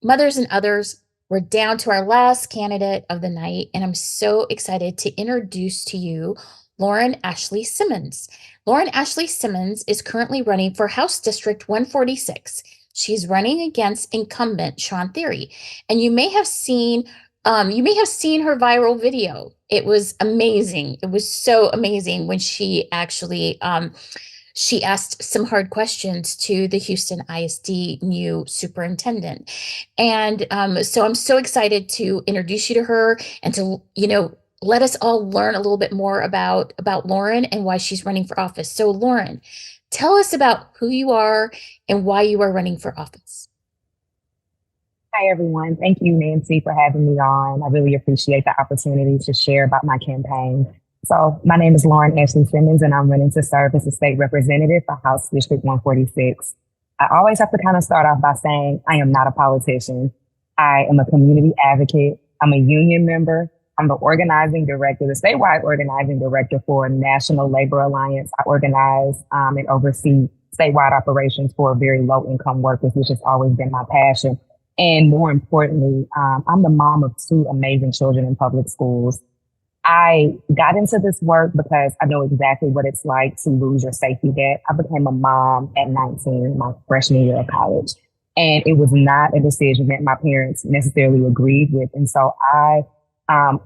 Mothers and others, we're down to our last candidate of the night, and I'm so excited to introduce to you Lauren Ashley Simmons. Lauren Ashley Simmons is currently running for House District 146. She's running against incumbent Sean Theory, and you may have seen her viral video. It was amazing. It was so amazing when she asked some hard questions to the Houston ISD new superintendent. And so I'm so excited to introduce you to her and to, let us all learn a little bit more about Lauren and why she's running for office. So Lauren, tell us about who you are and why you are running for office. Hi, everyone. Thank you, Nancy, for having me on. I really appreciate the opportunity to share about my campaign. So, my name is Lauren Ashley Simmons, and I'm running to serve as a state representative for House District 146. I always have to kind of start off by saying I am not a politician. I am a community advocate. I'm a union member. I'm the organizing director, the statewide organizing director for National Labor Alliance. I organize and oversee statewide operations for very low income workers, which has always been my passion. And more importantly, I'm the mom of two amazing children in public schools. I got into this work because I know exactly what it's like to lose your safety net. I became a mom at 19, my freshman year of college. And it was not a decision that my parents necessarily agreed with. And so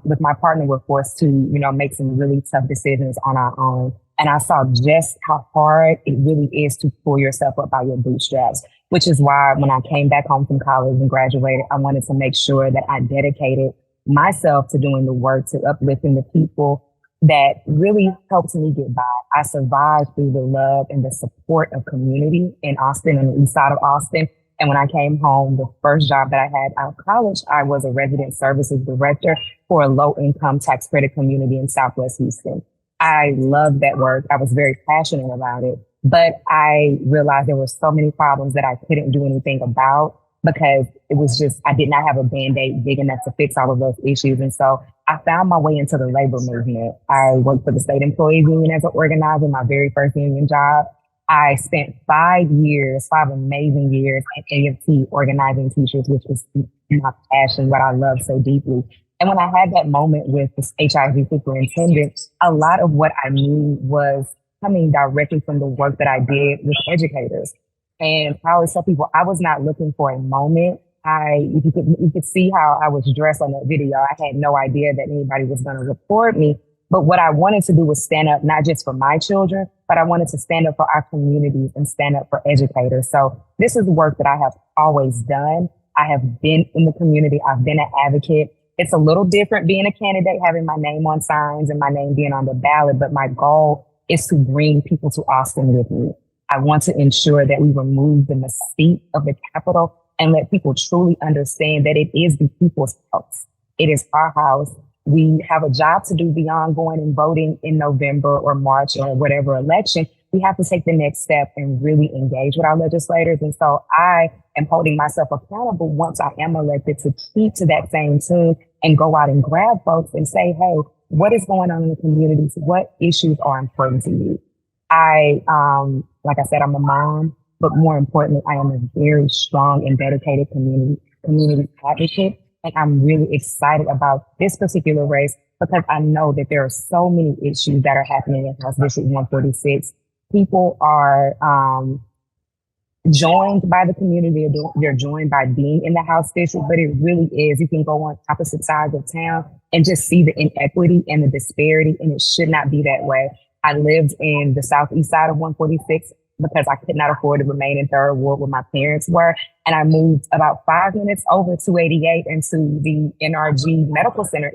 with my partner, were forced to, make some really tough decisions on our own. And I saw just how hard it really is to pull yourself up by your bootstraps, which is why when I came back home from college and graduated, I wanted to make sure that I dedicated myself to doing the work, to uplifting the people that really helped me get by. I survived through the love and the support of community in Austin and the east side of Austin. And when I came home, the first job that I had out of college, I was a resident services director for a low income tax credit community in Southwest Houston. I loved that work. I was very passionate about it, but I realized there were so many problems that I couldn't do anything about because it was just, I did not have a Band-Aid big enough to fix all of those issues. And so I found my way into the labor movement. I worked for the State Employees Union as an organizer, my very first union job. I spent 5 years, 5 amazing years at AFT organizing teachers, which was my passion, what I love so deeply. And when I had that moment with the HIV superintendent, a lot of what I knew was coming directly from the work that I did with educators. And I always tell people I was not looking for a moment. You could see how I was dressed on that video. I had no idea that anybody was going to record me. But what I wanted to do was stand up, not just for my children, but I wanted to stand up for our communities and stand up for educators. So this is work that I have always done. I have been in the community. I've been an advocate. It's a little different being a candidate, having my name on signs and my name being on the ballot. But my goal is to bring people to Austin with me. I want to ensure that we remove the mystique of the Capitol and let people truly understand that it is the people's house. It is our house. We have a job to do beyond going and voting in November or March or whatever election. We have to take the next step and really engage with our legislators. And so I am holding myself accountable once I am elected to keep to that same tune and go out and grab folks and say, hey, what is going on in the communities? What issues are important to you? Like I said, I'm a mom, but more importantly, I am a very strong and dedicated community advocate. And I'm really excited about this particular race because I know that there are so many issues that are happening in House District 146. People are joined by the community. They're joined by being in the House District, but it really is. You can go on opposite sides of town and just see the inequity and the disparity, and it should not be that way. I lived in the southeast side of 146 because I could not afford to remain in Third Ward where my parents were. And I moved about 5 minutes over 288 into the NRG medical center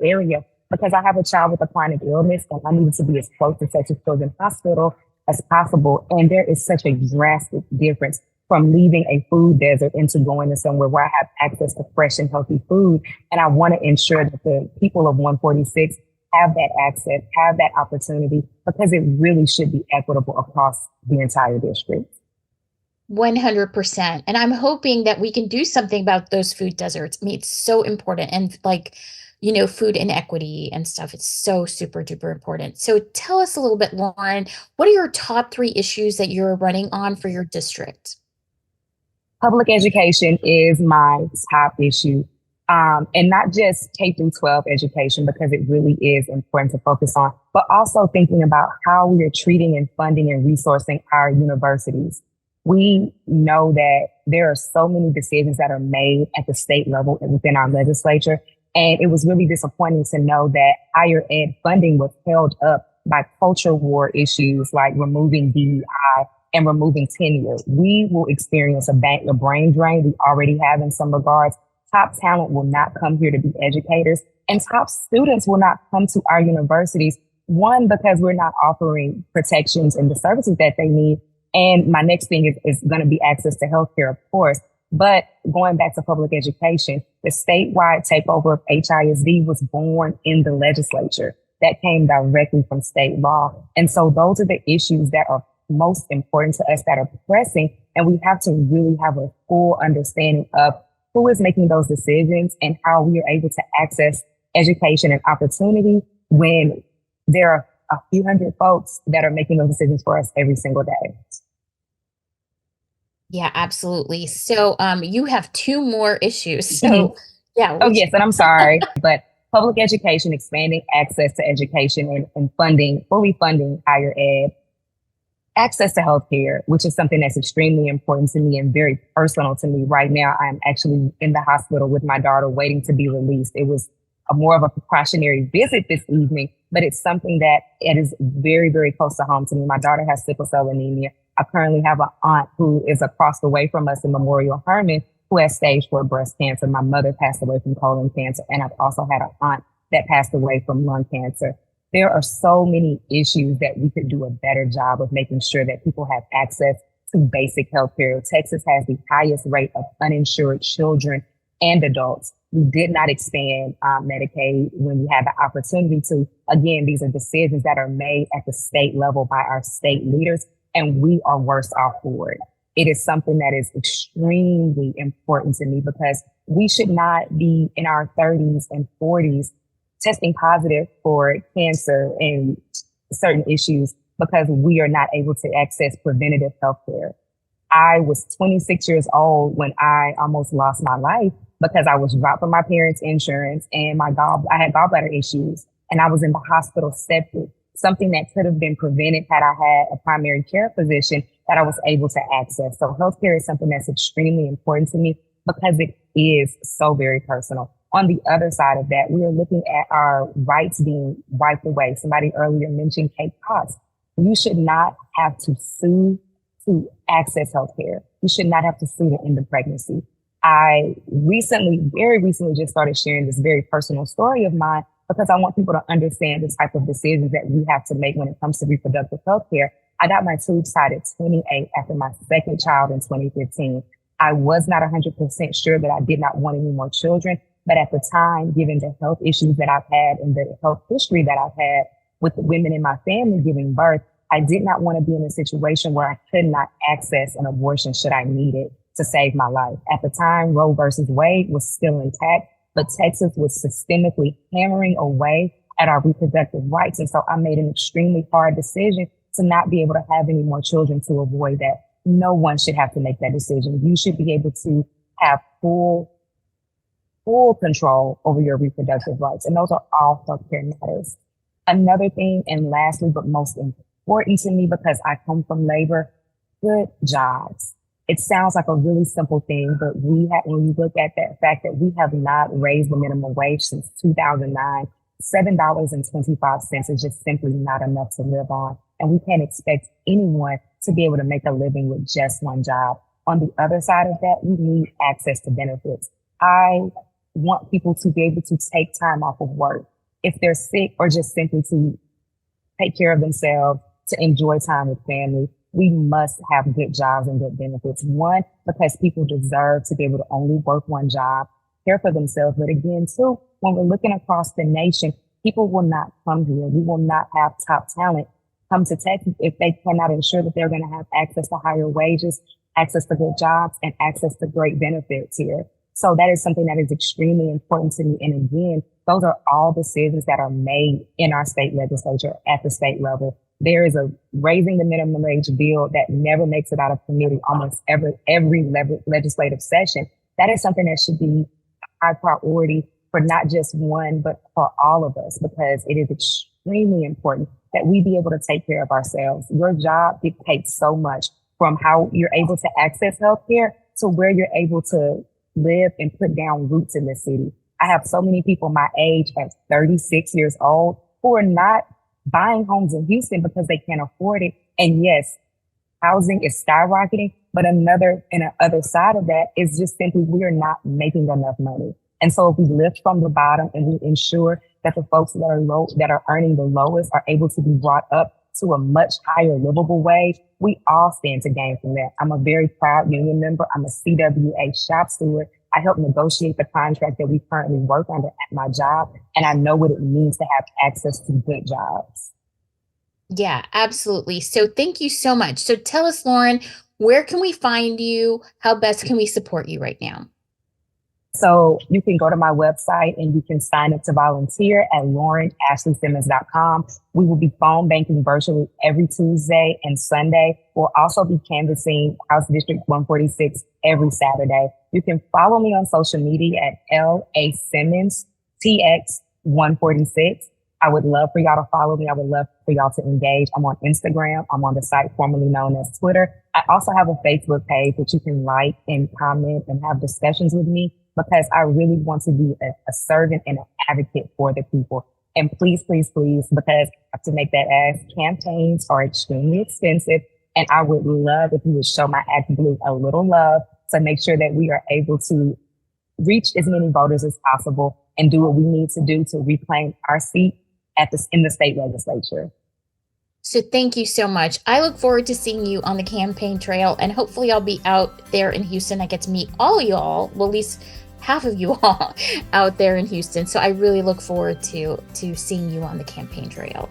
area because I have a child with a chronic illness and I needed to be as close to such a children's hospital as possible. And there is such a drastic difference from leaving a food desert into going to somewhere where I have access to fresh and healthy food. And I want to ensure that the people of 146 have that access, have that opportunity, because it really should be equitable across the entire district. 100%. And I'm hoping that we can do something about those food deserts. I mean, it's so important. And food inequity and stuff, it's so super duper important. So tell us a little bit, Lauren, what are your top 3 issues that you're running on for your district? Public education is my top issue. And not just K through 12 education, because it really is important to focus on, but also thinking about how we are treating and funding and resourcing our universities. We know that there are so many decisions that are made at the state level and within our legislature. And it was really disappointing to know that higher ed funding was held up by culture war issues like removing DEI and removing tenure. We will experience a brain drain we already have in some regards. Top talent will not come here to be educators, and top students will not come to our universities. One, because we're not offering protections and the services that they need. And my next thing is going to be access to healthcare, of course. But going back to public education, the statewide takeover of HISD was born in the legislature. That came directly from state law. And so those are the issues that are most important to us, that are pressing. And we have to really have a full understanding of who is making those decisions and how we are able to access education and opportunity when there are a few hundred folks that are making those decisions for us every single day. Yeah, absolutely. So, you have two more issues. Mhm. So, yeah, Oh, which yes, and I'm sorry, but public education, expanding access to education and funding, fully funding higher ed, access to healthcare, which is something that's extremely important to me and very personal to me. Right now, I'm actually in the hospital with my daughter waiting to be released. It was more of a precautionary visit this evening, but it's something that it is very, very close to home to me. My daughter has sickle cell anemia. I currently have an aunt who is across the way from us in Memorial Hermann who has stage 4 breast cancer. My mother passed away from colon cancer, and I've also had an aunt that passed away from lung cancer. There are so many issues that we could do a better job of making sure that people have access to basic health care. Texas has the highest rate of uninsured children and adults. We did not expand Medicaid when we had the opportunity to. Again, these are decisions that are made at the state level by our state leaders, and we are worse off for it. It is something that is extremely important to me because we should not be in our 30s and 40s testing positive for cancer and certain issues because we are not able to access preventative health care. I was 26 years old when I almost lost my life because I was dropped from my parents' insurance and I had gallbladder issues and I was in the hospital septic, something that could have been prevented had I had a primary care physician that I was able to access. So healthcare is something that's extremely important to me because it is so very personal. On the other side of that, we are looking at our rights being wiped away. Somebody earlier mentioned Kate Cox. You should not have to sue to access healthcare. You should not have to sue to end a pregnancy. I very recently just started sharing this very personal story of mine because I want people to understand the type of decisions that we have to make when it comes to reproductive health care. I got my tubes tied at 28 after my second child in 2015. I was not 100% sure that I did not want any more children. But at the time, given the health issues that I've had and the health history that I've had with the women in my family giving birth, I did not want to be in a situation where I could not access an abortion should I need it to save my life. At the time, Roe versus Wade was still intact, but Texas was systemically hammering away at our reproductive rights. And so I made an extremely hard decision to not be able to have any more children to avoid that. No one should have to make that decision. You should be able to have full control over your reproductive rights. And those are all healthcare matters. Another thing, and lastly, but most important to me, because I come from labor, good jobs. It sounds like a really simple thing, but when you look at that fact that we have not raised the minimum wage since 2009, $7.25 is just simply not enough to live on. And we can't expect anyone to be able to make a living with just one job. On the other side of that, we need access to benefits. I want people to be able to take time off of work if they're sick or just simply to take care of themselves, to enjoy time with family. We must have good jobs and good benefits. One, because people deserve to be able to only work one job, care for themselves. But again, two, when we're looking across the nation, people will not come here. We will not have top talent come to Texas if they cannot ensure that they're going to have access to higher wages, access to good jobs, and access to great benefits here. So that is something that is extremely important to me. And again, those are all decisions that are made in our state legislature at the state level. There is a raising the minimum wage bill that never makes it out of committee almost every legislative session. That is something that should be a high priority for not just one, but for all of us, because it is extremely important that we be able to take care of ourselves. Your job dictates so much, from how you're able to access healthcare to where you're able to live and put down roots in the city. I have so many people my age at 36 years old who are not buying homes in Houston because they can't afford it. And yes, housing is skyrocketing, but other side of that is just simply we are not making enough money. And so if we lift from the bottom and we ensure that the folks that are earning the lowest are able to be brought up to a much higher livable wage, we all stand to gain from that. I'm a very proud union member. I'm a CWA shop steward. I help negotiate the contract that we currently work under at my job, and I know what it means to have access to good jobs. Yeah, absolutely. So thank you so much. So tell us, Lauren, where can we find you? How best can we support you right now? So you can go to my website and you can sign up to volunteer at laurenashleysimmons.com. We will be phone banking virtually every Tuesday and Sunday. We'll also be canvassing House District 146 every Saturday. You can follow me on social media at LA Simmons TX146. I would love for y'all to follow me. I would love for y'all to engage. I'm on Instagram. I'm on the site formerly known as Twitter. I also have a Facebook page that you can like and comment and have discussions with me, because I really want to be a servant and an advocate for the people. And please, please, please, because I have to make that ask, campaigns are extremely expensive. And I would love if you would show my Act Blue a little love to make sure that we are able to reach as many voters as possible and do what we need to do to reclaim our seat in the state legislature. So thank you so much. I look forward to seeing you on the campaign trail, and hopefully I'll be out there in Houston. I get to meet all of y'all, well, at least half of you all out there in Houston. So I really look forward to seeing you on the campaign trail.